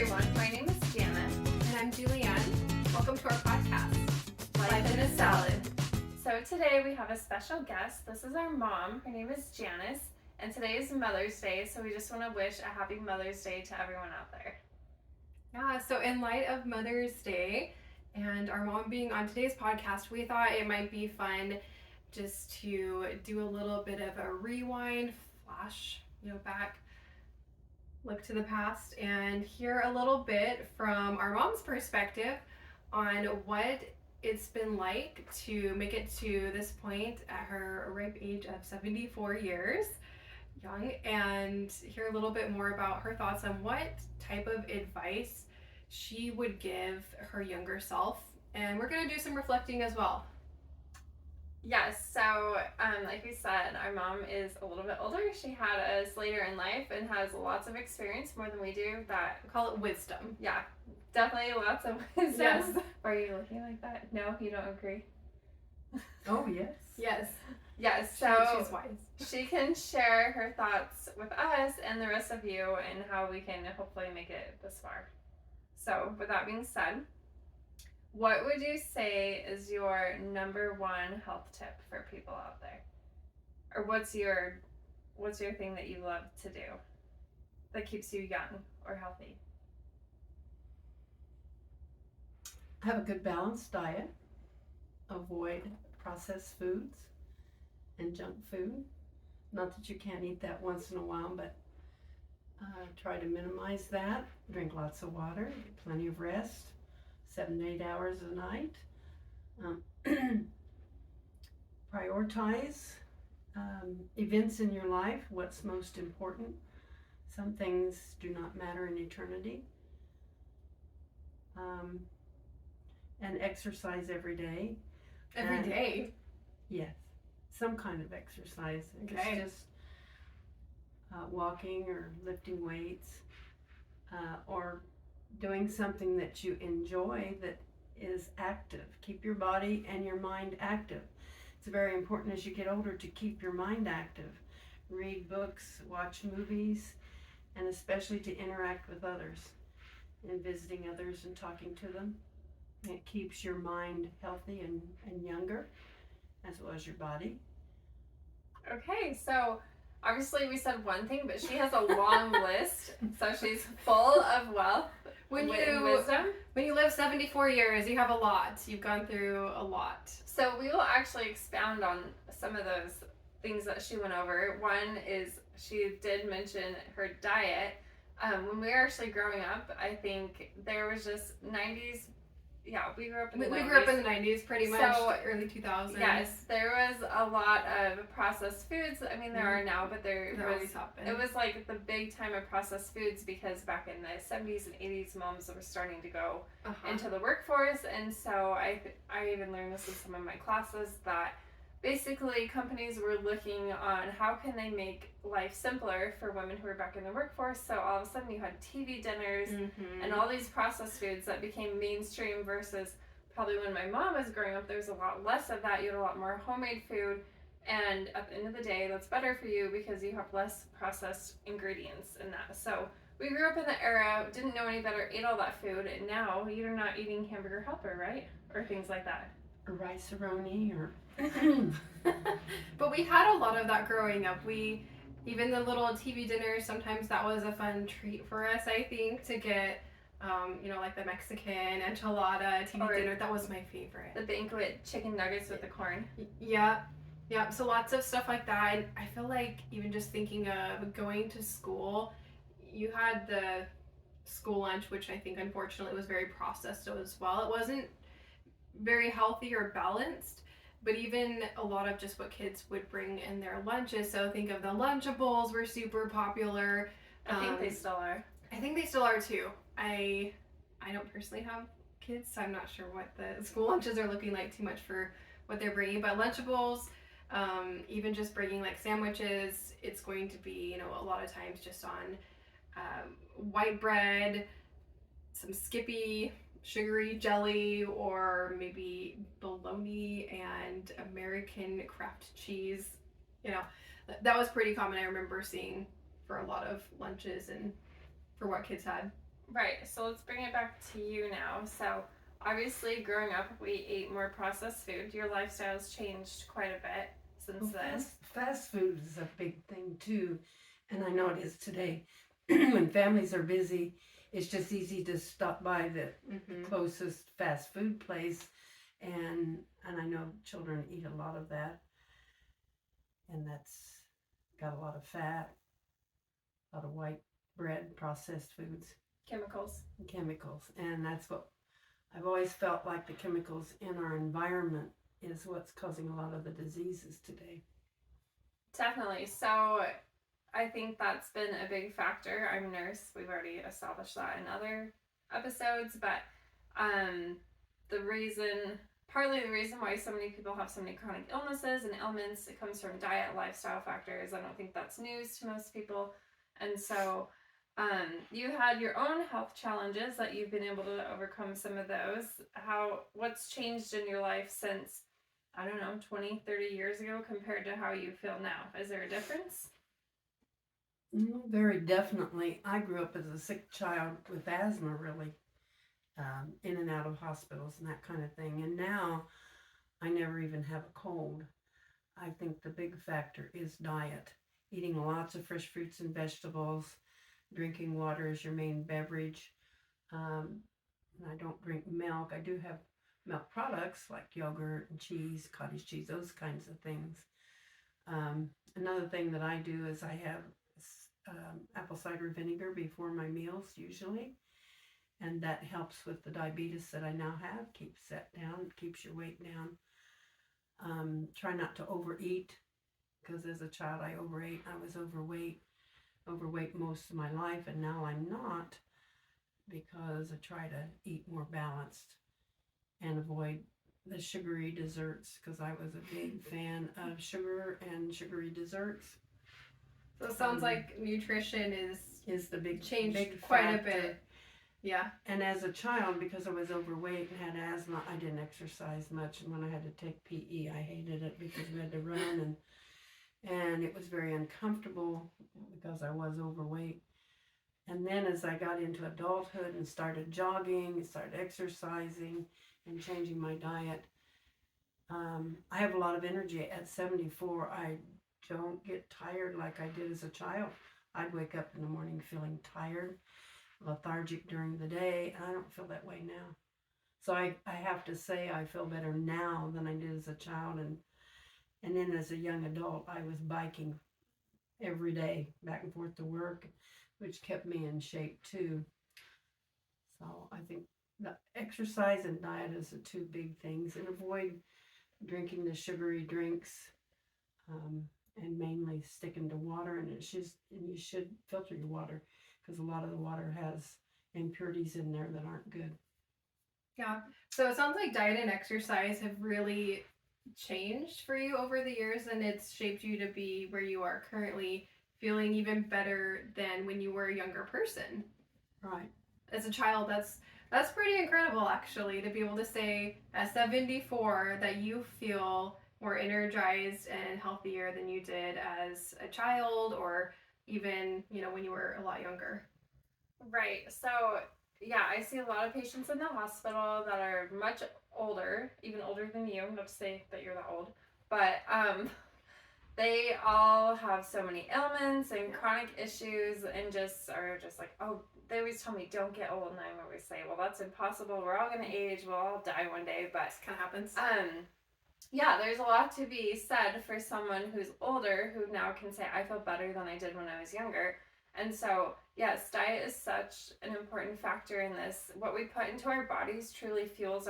everyone. My name is Janny. And I'm Julianne. Welcome to our podcast, Life in a Salad. So today we have a special guest. This is our mom. Her name is Janice. And today is Mother's Day, so we just want to wish a happy Mother's Day to everyone out there. Yeah, so in light of Mother's Day and our mom being on today's podcast, we thought it might be fun just to do a little bit of a rewind, flash, back, look to the past, and hear a little bit from our mom's perspective on what it's been like to make it to this point at her ripe age of 74 years young, and hear a little bit more about her thoughts on what type of advice she would give her younger self. And we're going to do some reflecting as well. Yes, so like we said, our mom is a little bit older. She had us later in life and has lots of experience, more than we do. That We call it wisdom. Yeah, definitely lots of wisdom. Yes. Are you looking like that? No, you don't agree? Oh, yes. Yes. Yes, so she's wise. she can share her thoughts with us and the rest of you and how we can hopefully make it this far. So with that being said, what would you say is your number one health tip for people out there? Or what's your thing that you love to do that keeps you young or healthy? Have a good balanced diet. Avoid processed foods and junk food. Not that you can't eat that once in a while, but try to minimize that. Drink lots of water, plenty of rest, 7 to 8 hours a night. Prioritize events in your life, what's most important. Some things do not matter in eternity. And exercise every day. Every day? Yes, some kind of exercise. Okay. It's just walking or lifting weights or doing something that you enjoy that is active. Keep your body and your mind active. It's very important as you get older to keep your mind active. Read books, watch movies, and especially to interact with others and visiting others and talking to them. It keeps your mind healthy and younger, as well as your body. Okay, so obviously we said one thing, but she has a long list, so she's full of wealth When and wisdom. When you live 74 years, you have a lot. You've gone through a lot. So we will actually expound on some of those things that she went over. One is she did mention her diet. When we were actually growing up, I think there was just 90s. Yeah, we grew up in the 90s. We grew up in the 90s, pretty much, early 2000s. Yes, there was a lot of processed foods. I mean, there are now, but there always have been. It was like the big time of processed foods because back in the 70s and 80s, moms were starting to go into the workforce. And so I even learned this in some of my classes that basically companies were looking on how can they make life simpler for women who were back in the workforce. So all of a sudden you had TV dinners and all these processed foods that became mainstream versus probably when my mom was growing up, there was a lot less of that. You had a lot more homemade food. And at the end of the day, that's better for you because you have less processed ingredients in that. So we grew up in the era, didn't know any better, ate all that food. And now you're not eating Hamburger Helper, right? Or things like that. Or rice-a-roni or... But we had a lot of that growing up. Even the little TV dinners, sometimes that was a fun treat for us, I think, to get, like the Mexican enchilada TV dinner. That was my favorite. The banquet chicken nuggets with the corn. Yeah. So lots of stuff like that. And I feel like even just thinking of going to school, you had the school lunch, which I think unfortunately was very processed as well. It wasn't very healthy or balanced. But even a lot of just what kids would bring in their lunches. So think of the Lunchables were super popular. I think they still are. I think they still are too. I don't personally have kids, so I'm not sure what the school lunches are looking like too much for what they're bringing. But Lunchables, even just bringing like sandwiches, it's going to be, a lot of times just on white bread, some Skippy, sugary jelly, or maybe bologna and American craft cheese. That was pretty common. I remember seeing for a lot of lunches and for what kids had. Right, so let's bring it back to you now. So, obviously, growing up, we ate more processed food. Your lifestyle's changed quite a bit since then. Fast food is a big thing too, and I know it is today. When families are busy, it's just easy to stop by the closest fast food place, and I know children eat a lot of that, and that's got a lot of fat, a lot of white bread, processed foods, chemicals, and that's what I've always felt like. The chemicals in our environment is what's causing a lot of the diseases today. Definitely. So I think that's been a big factor. I'm a nurse. We've already established that in other episodes, but partly the reason why so many people have so many chronic illnesses and ailments, it comes from diet, lifestyle factors. I don't think that's news to most people. And so you had your own health challenges that you've been able to overcome some of those. What's changed in your life since, I don't know, 20, 30 years ago compared to how you feel now? Is there a difference? Very definitely. I grew up as a sick child with asthma, really, in and out of hospitals and that kind of thing. And now I never even have a cold. I think the big factor is diet. Eating lots of fresh fruits and vegetables, drinking water is your main beverage. And I don't drink milk. I do have milk products like yogurt and cheese, cottage cheese, those kinds of things. Another thing that I do is I have apple cider vinegar before my meals usually, and that helps with the diabetes that I now have. Keeps that down, keeps your weight down. Try not to overeat, because as a child I overate. I was overweight most of my life, and now I'm not, because I try to eat more balanced and avoid the sugary desserts, because I was a big fan of sugar and sugary desserts. So it sounds like nutrition is the big changed big quite factor. A bit. Yeah. And as a child, because I was overweight and had asthma, I didn't exercise much. And when I had to take PE, I hated it because we had to run, and it was very uncomfortable because I was overweight. And then as I got into adulthood and started jogging, started exercising, and changing my diet, I have a lot of energy. At 74, I don't get tired like I did as a child. I'd wake up in the morning feeling tired, lethargic during the day, and I don't feel that way now. So I have to say I feel better now than I did as a child, and then as a young adult I was biking every day back and forth to work, which kept me in shape too. So I think the exercise and diet is the two big things, and avoid drinking the sugary drinks, and mainly sticking to water. And you should filter your water, because a lot of the water has impurities in there that aren't good. Yeah. So it sounds like diet and exercise have really changed for you over the years, and it's shaped you to be where you are currently, feeling even better than when you were a younger person. Right. As a child, that's pretty incredible, actually, to be able to say at 74 that you feel more energized and healthier than you did as a child, or even, when you were a lot younger. Right. So, yeah, I see a lot of patients in the hospital that are much older, even older than you. Not to say that you're that old, but they all have so many ailments and chronic issues, and are just like, oh, they always tell me don't get old, and I always say, well, that's impossible. We're all gonna age. We'll all die one day. But it kind of happens. Yeah, there's a lot to be said for someone who's older who now can say, I feel better than I did when I was younger. And so, yes, diet is such an important factor in this. What we put into our bodies truly fuels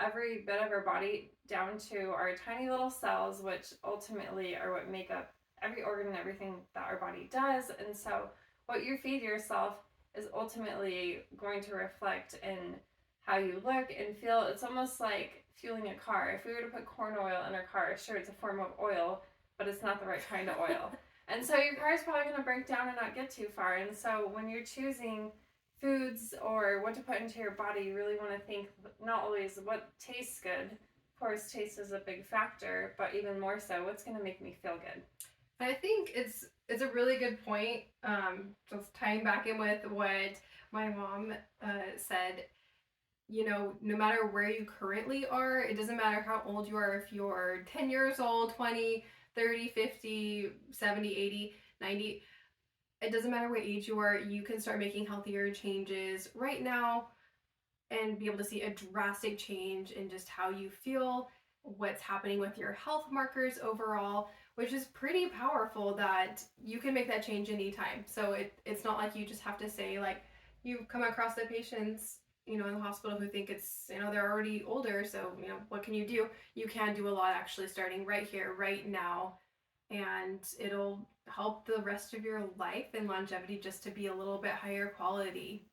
every bit of our body, down to our tiny little cells, which ultimately are what make up every organ and everything that our body does. And so what you feed yourself is ultimately going to reflect in how you look and feel. It's almost like fueling a car. If we were to put corn oil in our car, sure, it's a form of oil, but it's not the right kind of oil. And so your car is probably going to break down and not get too far. And so when you're choosing foods or what to put into your body, you really want to think not always what tastes good. Of course, taste is a big factor, but even more so, what's going to make me feel good. I think it's a really good point. Just tying back in with what My mom said, you know, no matter where you currently are, it doesn't matter how old you are, if you're 10 years old, 20, 30, 50, 70, 80, 90, it doesn't matter what age you are, you can start making healthier changes right now and be able to see a drastic change in just how you feel, what's happening with your health markers overall, which is pretty powerful that you can make that change anytime. So it's not like you just have to say, like, you come across the patients, you know, in the hospital who think it's, you know, they're already older, so, you know, what can you do? You can do a lot actually starting right here, right now, and it'll help the rest of your life and longevity just to be a little bit higher quality.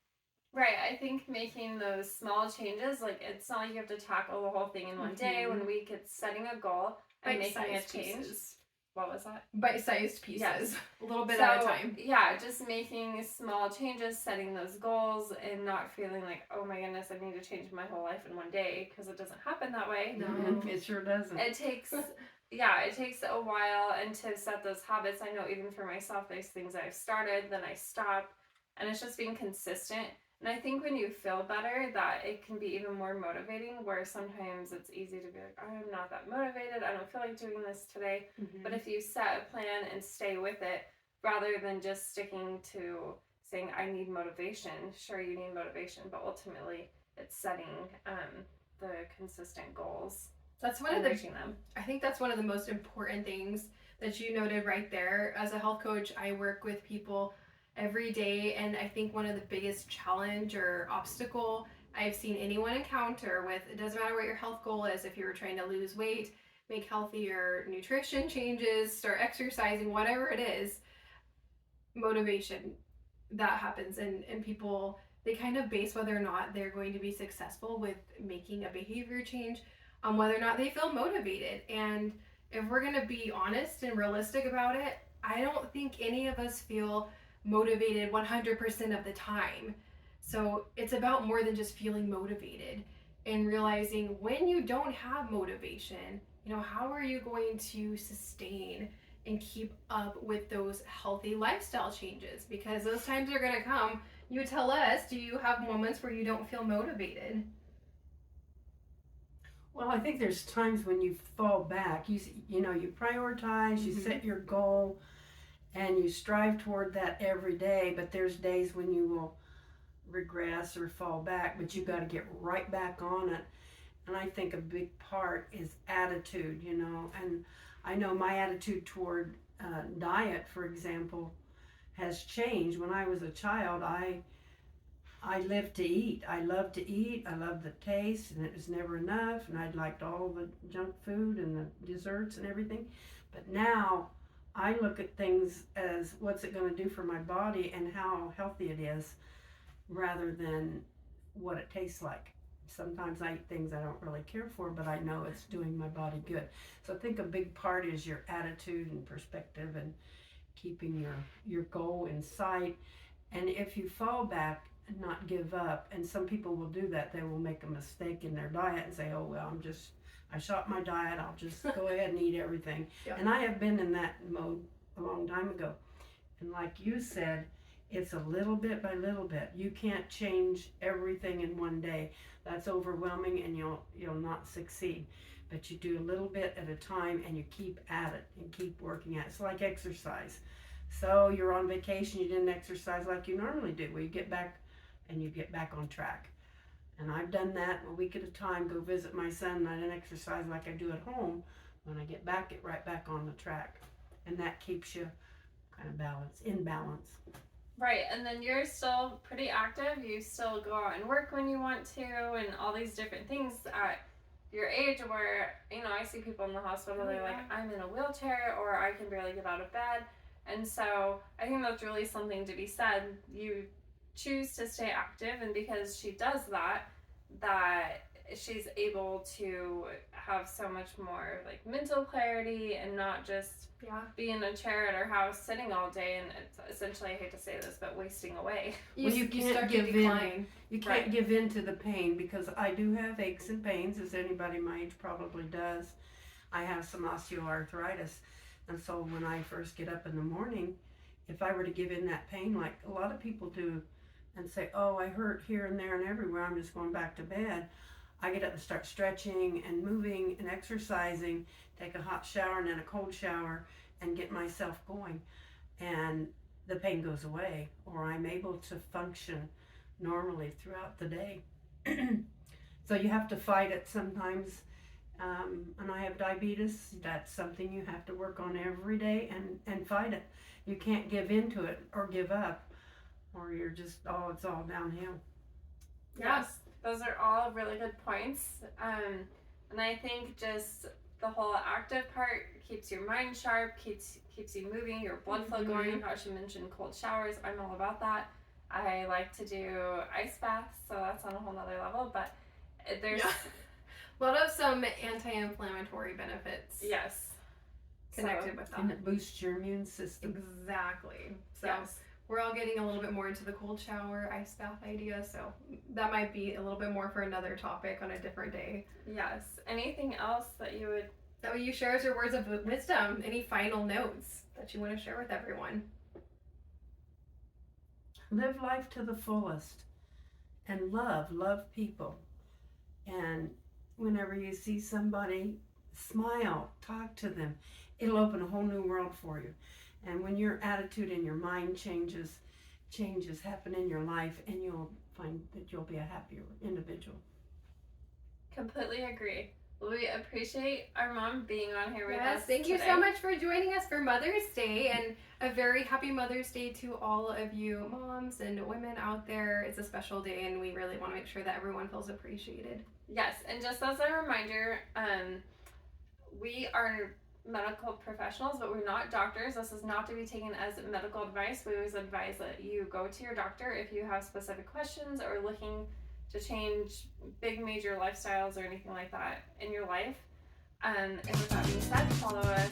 Right, I think making those small changes, like it's not like you have to tackle the whole thing in one day, 1 week. It's setting a goal and making a change. Pieces. What was that? Bite-sized pieces. Yes. A little bit so, at a time. Yeah, just making small changes, setting those goals, and not feeling like, oh my goodness, I need to change my whole life in one day, because it doesn't happen that way. No, it sure doesn't. It takes, it takes a while, and to set those habits, I know even for myself, there's things I've started, then I stop, and it's just being consistent. And I think when you feel better, that it can be even more motivating, where sometimes it's easy to be like, I'm not that motivated, I don't feel like doing this today. But if you set a plan and stay with it, rather than just sticking to saying, I need motivation, sure, you need motivation, but ultimately it's setting the consistent goals. That's one of reaching them. I think that's one of the most important things that you noted right there. As a health coach, I work with people every day, and I think one of the biggest challenge or obstacle I've seen anyone encounter with, it doesn't matter what your health goal is, if you're trying to lose weight, make healthier nutrition changes, start exercising, whatever it is, motivation, that happens. And people, they kind of base whether or not they're going to be successful with making a behavior change on whether or not they feel motivated. And if we're going to be honest and realistic about it, I don't think any of us feel motivated 100% of the time. So it's about more than just feeling motivated, and realizing when you don't have motivation, you know, how are you going to sustain and keep up with those healthy lifestyle changes? Because those times are going to come. You tell us, do you have moments where you don't feel motivated? Well, I think there's times when you fall back. You know, you prioritize, you set your goal, and you strive toward that every day, but there's days when you will regress or fall back, but you've got to get right back on it. And I think a big part is attitude, you know, and I know my attitude toward diet, for example, has changed. When I was a child, I lived to eat. I loved to eat. I loved the taste, and it was never enough, and I liked all the junk food and the desserts and everything. But now I look at things as what's it going to do for my body and how healthy it is, rather than what it tastes like. Sometimes I eat things I don't really care for, but I know it's doing my body good. So I think a big part is your attitude and perspective, and keeping your goal in sight. And if you fall back, not give up. And some people will do that. They will make a mistake in their diet and say, oh, well, I shot my diet, I'll just go ahead and eat everything. Yep. And I have been in that mode a long time ago. And like you said, it's a little bit by little bit. You can't change everything in one day. That's overwhelming, and you'll not succeed. But you do a little bit at a time, and you keep at it and keep working at it. It's like exercise. So you're on vacation, you didn't exercise like you normally do. Well, you get back on track. And I've done that a week at a time, go visit my son, and I didn't exercise like I do at home. When I get right back on the track. And that keeps you kind of in balance. Right, and then you're still pretty active. You still go out and work when you want to, and all these different things at your age, where, you know, I see people in the hospital, they're like, I'm in a wheelchair, or I can barely get out of bed. And so I think that's really something to be said. You choose to stay active, and because she does that she's able to have so much more like mental clarity, and not just be in a chair at her house sitting all day, and it's essentially, I hate to say this, but wasting away. You can't give in. You can't give in to the pain, because I do have aches and pains, as anybody my age probably does. I have some osteoarthritis, and so when I first get up in the morning, if I were to give in that pain like a lot of people do, and say, oh, I hurt here and there and everywhere, I'm just going back to bed. I get up and start stretching and moving and exercising, take a hot shower and then a cold shower, and get myself going. And the pain goes away, or I'm able to function normally throughout the day. So you have to fight it sometimes. And I have diabetes. That's something you have to work on every day and fight it. You can't give into it or give up, or you're just, oh, it's all downhill. Yes, those are all really good points. And I think just the whole active part keeps your mind sharp, keeps you moving, your blood flow going. How she mentioned cold showers, I'm all about that. I like to do ice baths, so that's on a whole nother level. But there's a lot of some anti-inflammatory benefits. Yes. Connected with that. And it boosts your immune system. Exactly. So Yes. we're all getting a little bit more into the cold shower, ice bath idea, so that might be a little bit more for another topic on a different day. Yes. Anything else that you would... That will you share as your words of wisdom? Any final notes that you want to share with everyone? Live life to the fullest and love people. And whenever you see somebody, smile, talk to them. It'll open a whole new world for you. And when your attitude and your mind changes happen in your life, and you'll find that you'll be a happier individual. Completely agree. Well, we appreciate our mom being on here with us. Yes, thank you so much for joining us for Mother's Day, and a very happy Mother's Day to all of you moms and women out there. It's a special day, and we really want to make sure that everyone feels appreciated. Yes, and just as a reminder, we are medical professionals, but we're not doctors. This is not to be taken as medical advice. We always advise that you go to your doctor if you have specific questions or looking to change big major lifestyles or anything like that in your life. And with that being said, follow us